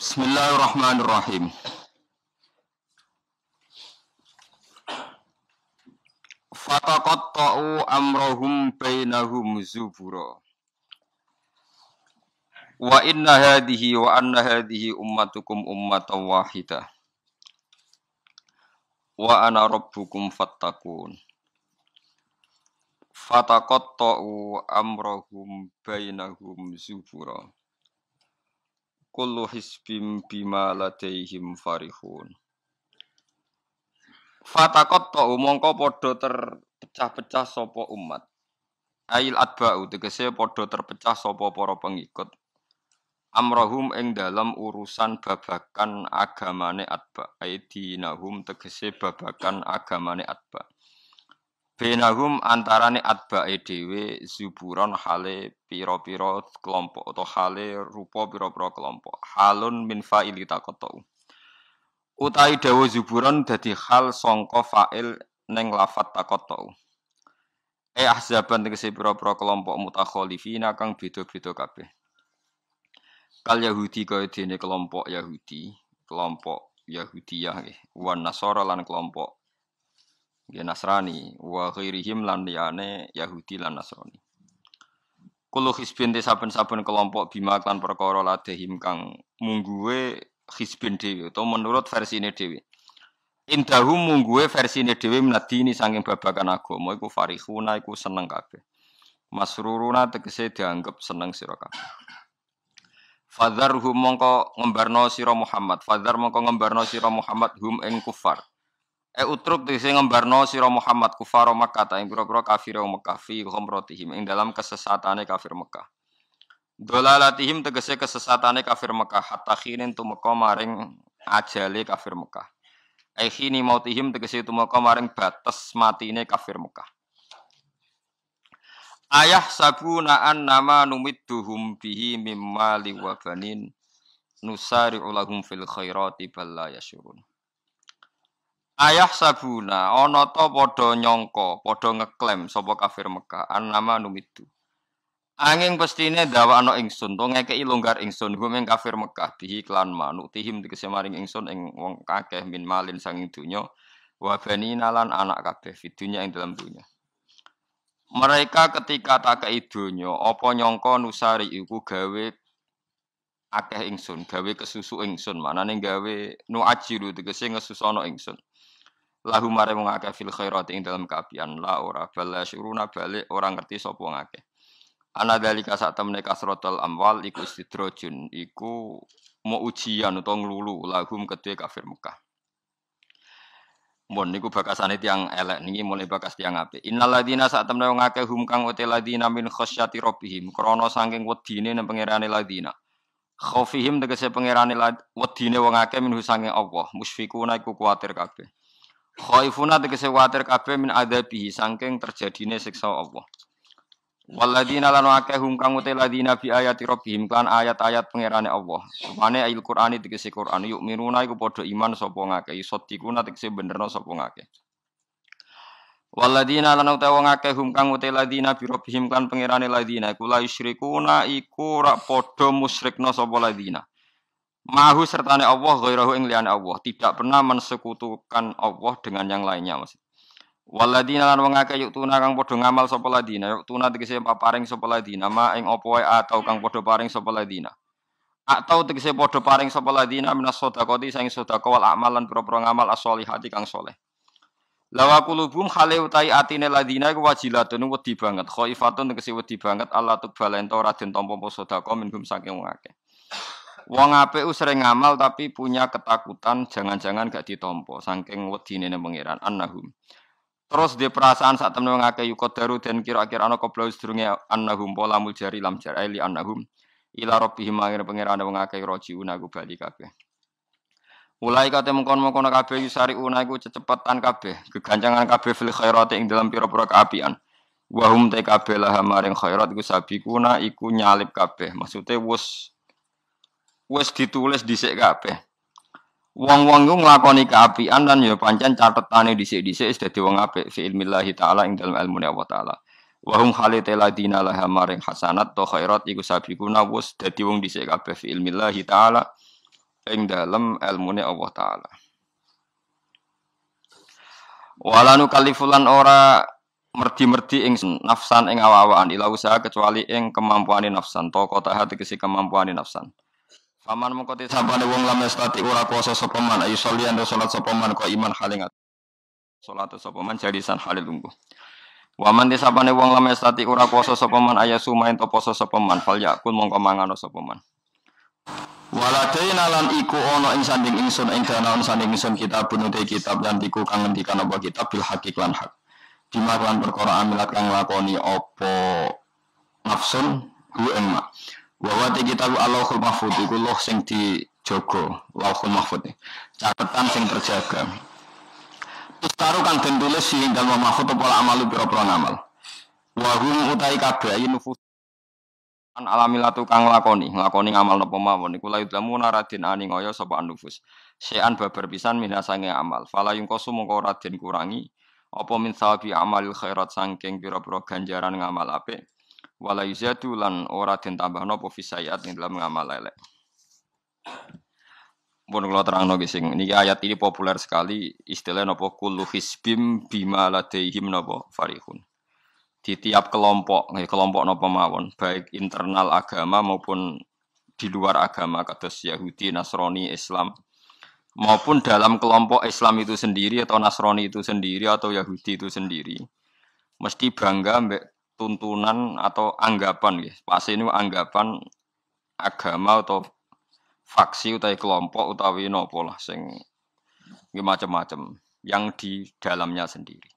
Bismillahirrahmanirrahim. Fataqatta'u amrahum bainahum zubura. Wa anna hadhihi ummatukum ummatan wahidah. Wa ana rabbukum fattaqun. Fataqatta'u amrahum bainahum zubura. Kullu hisbim bima ladaihim farihun. Fataqatta'u mongko padha terpecah-pecah sapa umat. Ail atba'u tegese padha terpecah sapa para pengikut. Amrahum ing dalam urusan babakan agamane atba. Aidinahum tegese babakan agamane atba. Benahum antarane atba'e dhewe zuburon hale pira-pira kelompok atau hale rupa pira-pira kelompok. Halun min fa'ili taqatta'u. Utai dawa zuburon dadi hal sangka fa'il ning lafat taqatta'u. Ahzaban tegese pira-pira kelompok mutakhalifina kang beda-beda kabeh. Kal Yahudi kaya dene kelompok Yahudi, kelompok Yahudiyah nggih, wan Nasara lan kelompok nggih Nasrani, wa ghairihim lan liyane Yahudi lan Nasrani. Kulo hizbin te saben-saben kelompok bima lan perkara ladehim kang mungguwe hizbin dhewe utawa menurut versine dhewe. Indahum mungguwe versine dhewe menadini saking babakan agama iku farihuna iku seneng kabeh. Masruruna tegese dianggep seneng sira kabeh. Fadzarhum mongko ngembarno sira Muhammad. Fadzar mongko ngembarno sira Muhammad hum ing kufar. Utruk tegese ngembarno sira Muhammad kufar Makkah ta ing pira-pira kafir Mekah fi ghamratihim ing dalam kesesatane kafir Mekah. Dolalatihim tegese kesesatane kafir Mekah hatta khinin tumeka maring ajale kafir Mekah. Khini mautihim tegese tumeka maring batas matine kafir Mekah. Ayah sabuna annama numidduhum bihi mimma liwabanin nusari'u lahum fil khairati bal la yasyurun. Ayah sabuna ana ta padha nyangka, padha ngeklaim sapa kafir Mekah annama numiddu. Anging pestine ndawakno ingsun to ngekeki longgar ingsun hum ing kafir Mekah bihi klan manutihim tegese maring ingsun ing wong akeh min malin sanging donya wa banina lan anak kabeh fidunya ing dalam donya. Mereka ketika tak kei donya apa nyangka nusari iku gawe akeh ingsun, gawe kesusu ingsun, manane gawe nuajiru tegese ngesusono ingsun. Lahu mare wong akeh fil khairati ing dalam kaapian la ora bala syuruna balik ora ngerti sapa wong akeh. Ana dalika sak temne kasratul amwal iku istidrajun, iku mau ujian utawa nglulu lahum kedhe kafir Mekah. Mun niku bakasane tiyang elek niki mulai bakas tiyang apik. Innal ladina sak temne wong akeh hum kang uti ladina min khasyati rabbihim krana saking wedine nang pangerane ladina. Khaufihim tegese pangerane wedine wong akeh min saking Allah, musfikuna iku kuwatir kabeh. Khaifuna tegese kuwatir kabeh min adzabihi saking terjadine siksa Allah. Waladina lan akeh hum kang uti ladina bi ayati rabbihim kan ayat-ayat pangerane Allah. Mane ayat Qur'ani tegese Qur'an yuk minuna iku padha iman sapa ngakeh sotikuna tegese benerno sapa ngakeh. Waladina lan uti wong akeh hum kang uti ladina bi rabbihim kan pangerane ladina iku la yusyrikuna iku ora padha musyrikna sapa ladina. Mahu sertane Allah ghairahu ing liyane Allah, tidak pernah mensekutukan Allah dengan yang lainnya maksud. Waladina lan wong akeh yuk tuna kang padha ngamal sapa ladina yuk tuna tegese paring sapa ladina ma ing apa wae atau kang padha paring sapa ladina atau tegese padha paring sapa ladina minas sedaqati sing sedekah wal amalan pira-pira ngamal as-sholihati kang saleh lawa qulubum khale utai atine ladina iku wajilatun wedi banget khaifatun tegese wedi banget Allah tuqbal ento ora den tampa sedekah minhum saking wong akeh wong apik sering ngamal tapi punya ketakutan jangan-jangan gak ditampa saking wedine nang pangeran annahum. Terus di perasaan saat temen ngake yukodaru dan kira-kira ana qabla sedurunge annahum pola muljari lam jar ali annahum ila rabbihim mangir pangerane wong akeh rajiuna ku bali kabeh. Mulai kate mengkon-mengkon kabeh yusariuna iku cecepatan kabeh, gegancangan kabeh fil khairati ing dalam pira-pira kaapian. Wa hum ta kabeh laha maring khairat iku sabikuna iku nyalip kabeh. Maksude wis ditulis dhisik kabeh. Wong-wong iku nglakoni kaapian lan ya pancen catetane dhisik-dhisik wis dadi wong apik fi ilmillahi taala ing dalem ilmune Allah taala. Wa hum khalite ladina laha maring hasanat to khairat iku sabikuna wis dadi wong dhisik kabeh fi ilmillahi taala ing dalem ilmune Allah taala. Wala nukallifulan ora merdi-merdi ing nafsan ing awa-awaan ila usaha kecuali ing kemampuane nafsan toko tahat tegese kemampuane nafsan. Faman mengko sabane wong lam yastati ora kuasa sapa man ayu sholian salat sapa man kok iman halingat. Salat sapa man jadisan halil lungguh. Waman disabane wong lam yastati ora kuasa sapa man ayasu main to poso sapa man fal yakun mongko mangano sapa man. Waladaina lan iku ana ing sanding ingsun ing dana sanding ingsun kitabun uti kitab lan iku kang ngendikan apa kitab bil hakik lan hak. Dimaklan perkara amilat kang nglakoni apa nafsun hu ing mak. Wa wa kitab Allahul Mahfuz iku loh sing dijaga, Lauhul Mahfuz. Catetan sing terjaga. Istaru kang den tulis sing dalem mahfuz apa amalu pira-pira ngamal. Wa hum utai kabeh nufus an alamilatu kang nglakoni ngamal napa mawon iku la yudlamu naradin ani ngaya sapa nufus. Sean babar pisan minasange amal. Fala yungkosu mongko ora den kurangi apa min sawabi amalil khairat saking pira-pira ganjaran ngamal apik. Wala yuzatu lan ora den tambahno apa fisayat ing dalam ngamal elek. Mun kula terangno nggih sing niki ayat ini populer sekali istilah napa kullu hisbim bima ladaihim napa farihun. Di tiap kelompok napa mawon, baik internal agama maupun di luar agama kados Yahudi, Nasrani, Islam maupun dalam kelompok Islam itu sendiri atau Nasrani itu sendiri atau Yahudi itu sendiri mesti bangga mbek tuntunan atau anggapan nggih. Pasti ini anggapan agama atau faksi utawi kelompok utawi napa lah sing macam-macam yang di dalamnya sendiri.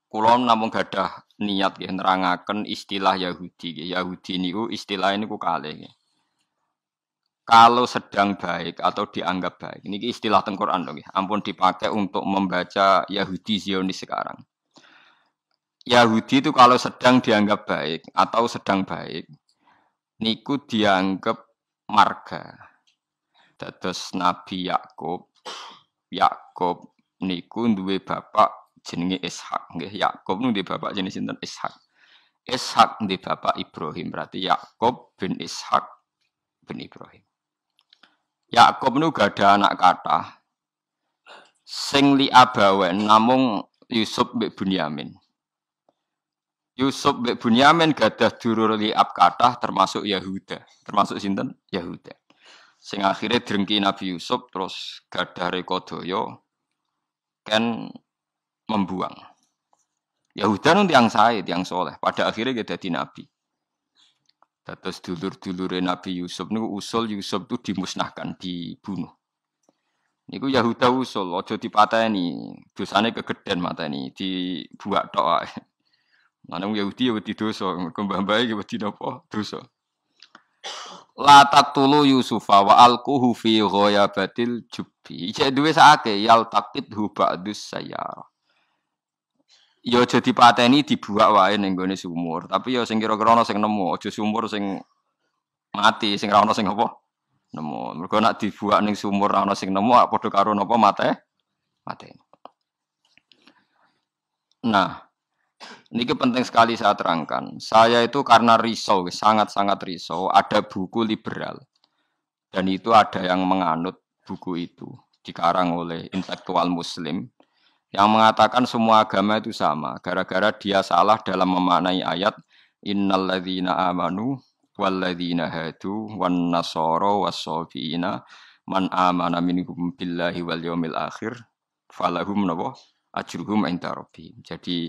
Kula namung gadah niat nggih nerangaken istilah Yahudi nggih. Yahudi niku istilah niku kalih nggih. Kalau sedang baik atau dianggap baik. Niki istilah teng Quran nggih. Ampun dipakai untuk membaca Yahudi Zionis sekarang. Yahudi itu kalau sedang dianggap baik atau sedang baik niku dianggap marga. Dados Nabi Yakub niku duwe bapak jenenge Ishak nggih. Yakub nu duwe bapak jenenge sinten Ishak. Ishak duwe bapak Ibrahim, berarti Yakub bin Ishak bin Ibrahim. Yakub nu gak ada anak kathah. Sing li abawen namung Yusuf mbek Bunyamin. Yusuf mbek Bunyamin gadah dulur liab kathah termasuk Yahuda. Termasuk sinten? Yahuda. Sing akhirnya drengki Nabi Yusuf terus gadah rekodaya kan membuang. Yahuda nu tiyang sae, tiyang soleh. Pada akhirnya dia dadi nabi. Terus dulur-dulure Nabi Yusuf niku usul Yusuf itu dimusnahkan, dibunuh. Niku Yahuda usul, aja dipateni, dosane kegeden mateni, dibuak tok ae. Manung Yahudi ya wedi dosa, mergo mbah-mbahe ya wedi napa? Dosa. La taqtulu Yusufa wa alquhu fi ghayabatil jubbi. Cek duwe sakake yal taqidhu ba'dus sayyara. Ya aja dipateni dibuak wae ning gone sumur, tapi ya sing kira-kira ana sing nemu, aja sumur sing mati, sing ra ono sing apa? Nemu. Mergo nek dibuak ning sumur ra ono sing nemu, padha karo napa mate? Nah, ini penting sekali saya terangkan. Saya itu karena risau, sangat-sangat risau, ada buku liberal. Dan itu ada yang menganut buku itu, dikarang oleh intelektual muslim, yang mengatakan semua agama itu sama. Gara-gara dia salah dalam memaknai ayat, innalladzina amanu walladzina hadu wan nasara was-sabiina man amana minhum billahi wal yaumil akhir falahum nawa ajruhum inda rabbihim. Jadi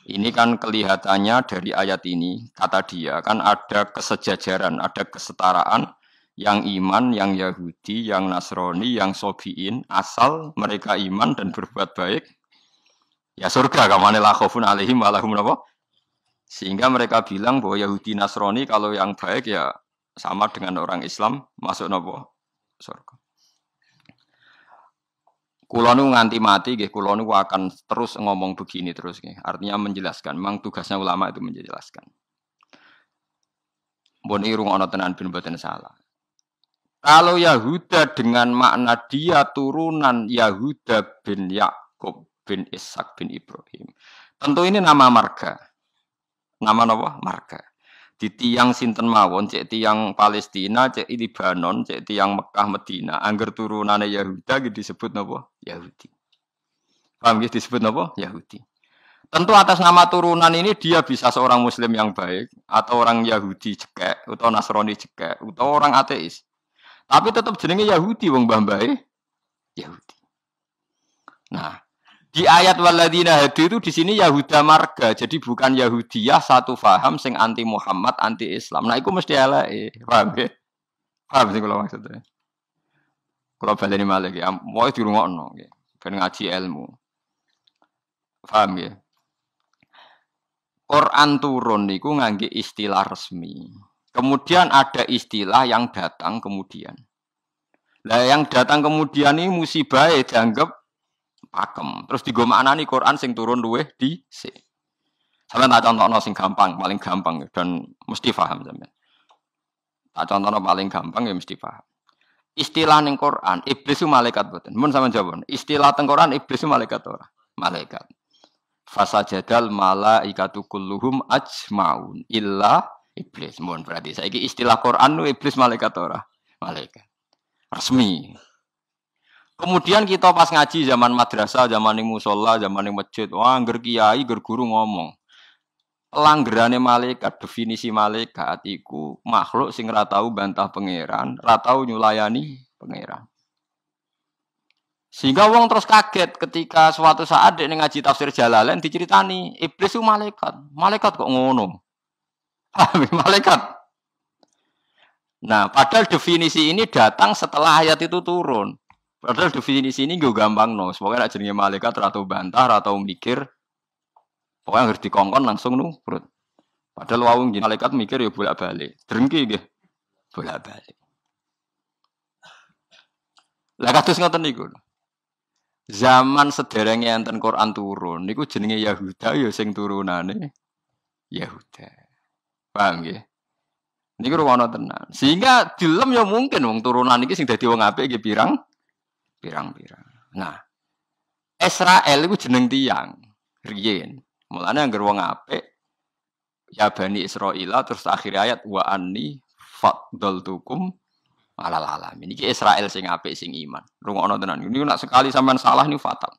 ini kan kelihatannya dari ayat ini, kata dia kan ada kesejajaran, ada kesetaraan yang iman, yang Yahudi, yang Nasrani, yang Sobiin, asal mereka iman dan berbuat baik, ya surga. Kamane la khaufun alaihim wa lahum napa? Sehingga mereka bilang bahwa Yahudi Nasrani kalau yang baik ya sama dengan orang Islam masuk napa? Surga. Kulo nu nganti mati nggih, kulo nu akan terus ngomong begini terus nggih. Artinya menjelaskan, memang tugasnya ulama itu menjelaskan. Mbon irung ana tenan ben mboten salah. Kalau Yahuda dengan makna dia turunan Yahuda bin Yakub bin Ishak bin Ibrahim. Tentu ini nama marga. Nama apa? Marga. Di tiang sinten mawon, cek tiang Palestina, cek Libanon, cek tiang Mekah Medina, angger turunane Yahuda gitu disebut napa? Yahudi. Paham gitu disebut napa? Yahudi. Tentu atas nama turunan ini dia bisa seorang muslim yang baik atau orang Yahudi cekek atau Nasrani cekek atau orang ateis. Tapi tetap jenenge Yahudi wong mbah-mbahe Yahudi. Nah, di ayat waladina hadi itu di sini Yahuda marga, jadi bukan Yahudiyah satu faham sing anti Muhammad, anti Islam. Nah, itu mesti eleke, paham ya? Paham sih kalau maksudnya. Kalau baleni malih ya, mau dirungokno nggih, ben ngaji ilmu. Paham ya? Quran turun niku ngangge istilah resmi. Kemudian ada istilah yang datang kemudian. Lah yang datang kemudian ini musibah dianggap pakem. Terus digo maknani Quran sing turun luweh dhisik. Sampeyan tak contohno sing gampang, paling gampang dan mesti paham sampeyan. Tak contohno paling gampang ya mesti paham. Istilah ning Quran, iblis itu malaikat boten. Mun sampeyan jawab. Istilah teng Quran iblis itu malaikat ora? Malaikat. Fasajadal malaikatu kulluhum ajmaun illa iblis. Mun berarti saiki istilah Quran nu iblis malaikat ora? Malaikat. Resmi. Kemudian kita pas ngaji zaman madrasah, zaman ning musala, zaman ning masjid, wah ngger kiai, ngger guru ngomong. Langgerane malaikat, definisi malaikat iku makhluk sing ora tau bantah pangeran, ora tau nyulayani pangeran. Sehingga wong terus kaget ketika suatu saat nek ngaji tafsir Jalalain diceritani iblis itu malaikat. Malaikat kok ngono? Malaikat. Nah, padahal definisi ini datang setelah ayat itu turun. Padahal definisi ini gue gampang no. Pokoknya nak jenenge malaikat atau bantah atau mikir. Pokoknya harus dikongkon langsung nurut. Padahal wawung jenenge malaikat mikir ya bolak-balik. Drengki nggih. Bolak-balik. Lah kados ngoten niku. Zaman sederenge enten Quran turun niku jenenge Yahuda ya sing turunane Yahuda. Paham nggih? Niku ruwono tenan. Sehingga dilem ya mungkin wong turunan iki sing dadi wong apik nggih pirang-pirang. Nah, Israel itu jeneng tiang riyen. Mulane anggere wong apik ya Bani Israil terus akhir ayat wa anni faddaltukum alal alamin. Iki Israel sing apik sing iman. Rungokno tenan. Niku nek sekali sampean salah niku fatal.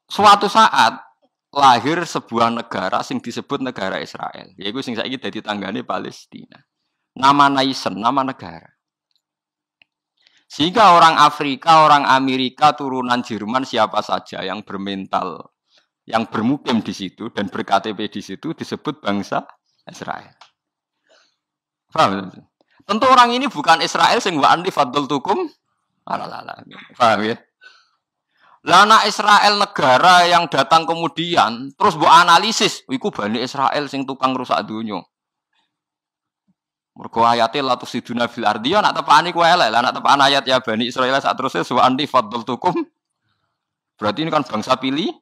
Suatu saat lahir sebuah negara sing disebut negara Israel. Yaiku sing saiki dadi tanggane Palestina. Nama nation, nama negara. Sehingga orang Afrika, orang Amerika, turunan Jerman siapa saja yang bermental, yang bermukim di situ dan ber-KTP di situ disebut bangsa Israel. Paham? Tentu orang ini bukan Israel sing wa anti faddaltukum alala. Paham ya? Lah anak Israel negara yang datang kemudian terus mbok analisis, iku Bani Israel sing tukang rusak donya. Mergo ayate la tusiduna fil ardi ya nak tepani ku elek lah nak tepan ayat ya Bani Israil sak terusé wa anti faddaltukum. Berarti ini kan bangsa pilihan.